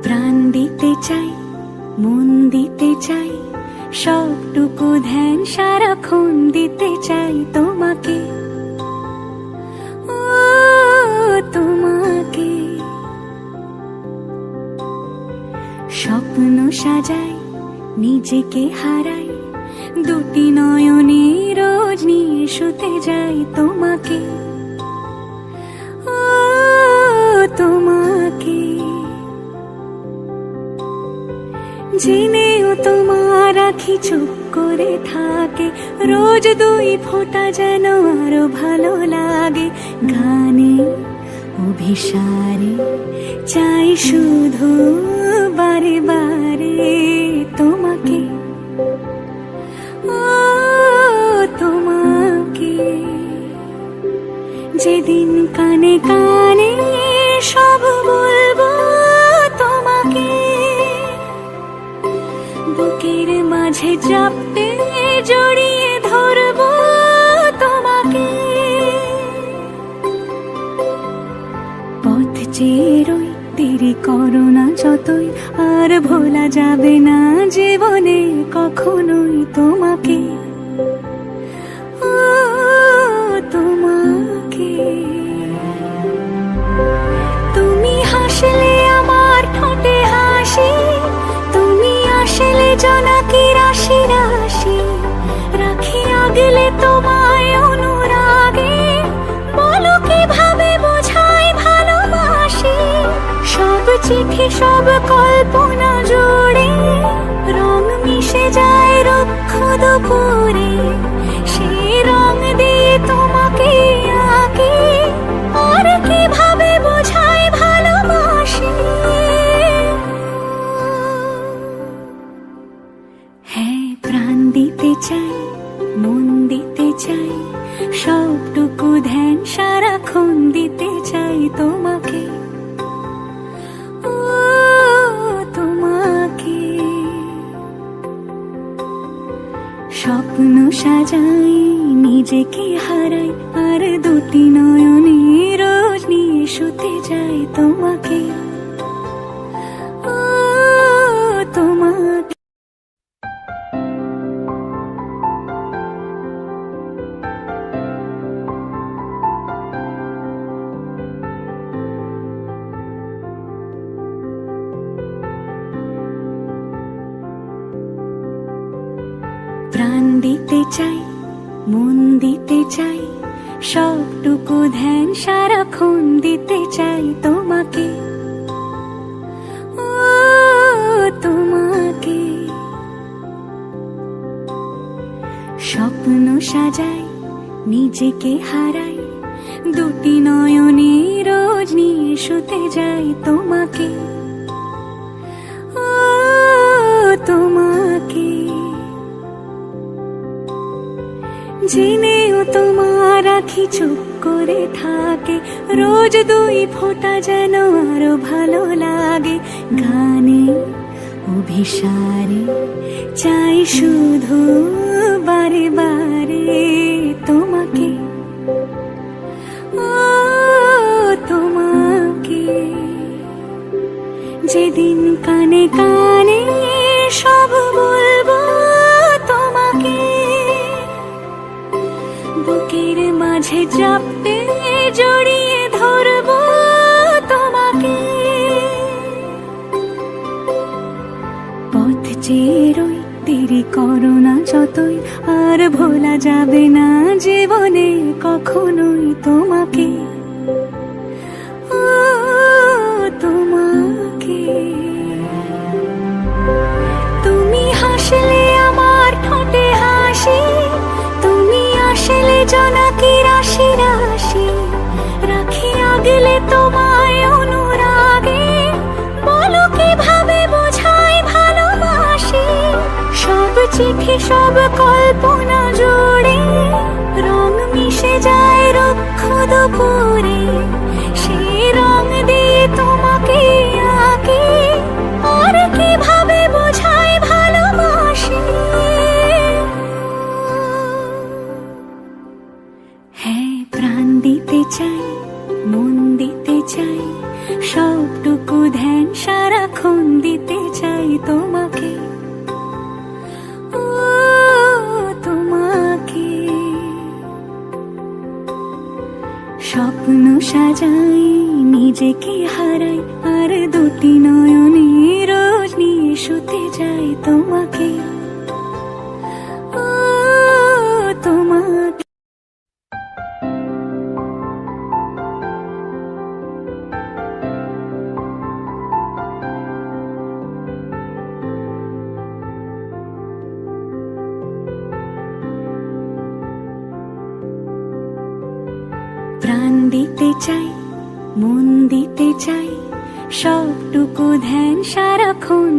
প্রাণ দিতে চাই, মন দিতে চাই, সবটুকু ধ্যান সারাক্ষণ দিতে চাই তোমাকে, ও তোমাকে। স্বপ্ন সাজাই, নিজেকে হারাই, দুটি নয়নে রোজ নিয়ে শুতে যাই তোমাকে, ও তোমাকে। জেনেও তোমার আখি চুপ করে থাকে, রোজ দুই ফোঁটা যেন আরো ভালো লাগে। গানে অভিসারে চাই শুধু বারে বারে তোমাকে, ও তোমাকে। যেদিন কানে কানে সব বলবো তোমাকে, বুকের মাঝে চাপতে জড়িয়ে ধরবো তোমাকে। পথ চেয়ে রই, দেরি করো না যতই, আর ভোলা যাবে না জীবনে কখনোই তোমাকে, ও তোমাকে। তুমি হাসলে আমার ঠোঁটে হাসি, তুমি আসলে জোনাকি রাশি রাশি, রাখি আগলে তোমায় অনুরাগে, বলো কিভাবে বোঝাই ভালোবাসি। সব চিঠি সব কল্পনা জুড়ে রং মিশে যায় রুক্ষ দুপুরে, সেই রং দিয়ে তোমাকে আঁকি, আর কিভাবে বোঝাই ভালোবাসি। হ্যাঁ, প্রাণ দিতে চাই, মন দিতে চাই, সবটুকু ধ্যান সারাক্ষণ দিতে চাই তোমাকে, ও তোমাকে। স্বপ্ন সাজাই, নিজেকে হারাই, আর দুটি নয়নে রোজ নিয়ে শুতে যাই তোমাকে, ও তোমাকে। প্রাণ দিতে চাই, মন দিতে চাই, সবটুকু ধ্যান সারাক্ষণ দিতে চাই তোমাকে, ও তোমাকে। স্বপ্ন সাজাই, নিজেকে হারাই, দুটি নয়নে রোজ নিয়ে শুতে যাই তোমাকে, ও তোমাকে। জেনেও তোমার আখি চুপ করে থাকে, রোজ দুই ফোঁটা যেন আরো ভালো লাগে। গানে অভিসারে চাই শুধু বারে বারে তোমাকে, ও তোমাকে। যেদিন কানে কানে সব বলবো তোমাকে, বুকের মাঝে চাপতে জড়িয়ে ধরবো তোমাকে। পথ চেয়ে রই, দেরি করো না যতই, আর ভোলা যাবে না জীবনে কখনোই তোমাকে, ও তোমাকে। তুমি হাসলে আমার ঠোঁটে হাসি, তুমি আসলে জোনাকি রাশি রাশি, রাখি আগলে তোমায় অনুরাগে, বলো কিভাবে বোঝাই ভালোবাসি। সব চিঠি সব কল্পনা জুড়ে রং মিশে যায় রুক্ষ দুপুরে, সেই রং দিয়ে তোমাকে আঁকি, আর কিভাবে বোঝাই ভালোবাসি। হ্যাঁ, প্রাণ দিতে চাই, মন দিতে চাই, সবটুকু ধ্যান সারাক্ষণ স্বপ্ন সাজাই নিজেকে হারাই আর দুটি নয়নে রোজ নিয়ে শুতে যাই তোমাকে, ও তোমাকে। প্রাণ দিতে চাই, মন দিতে চাই, সবটুকু ধ্যান সারাক্ষণ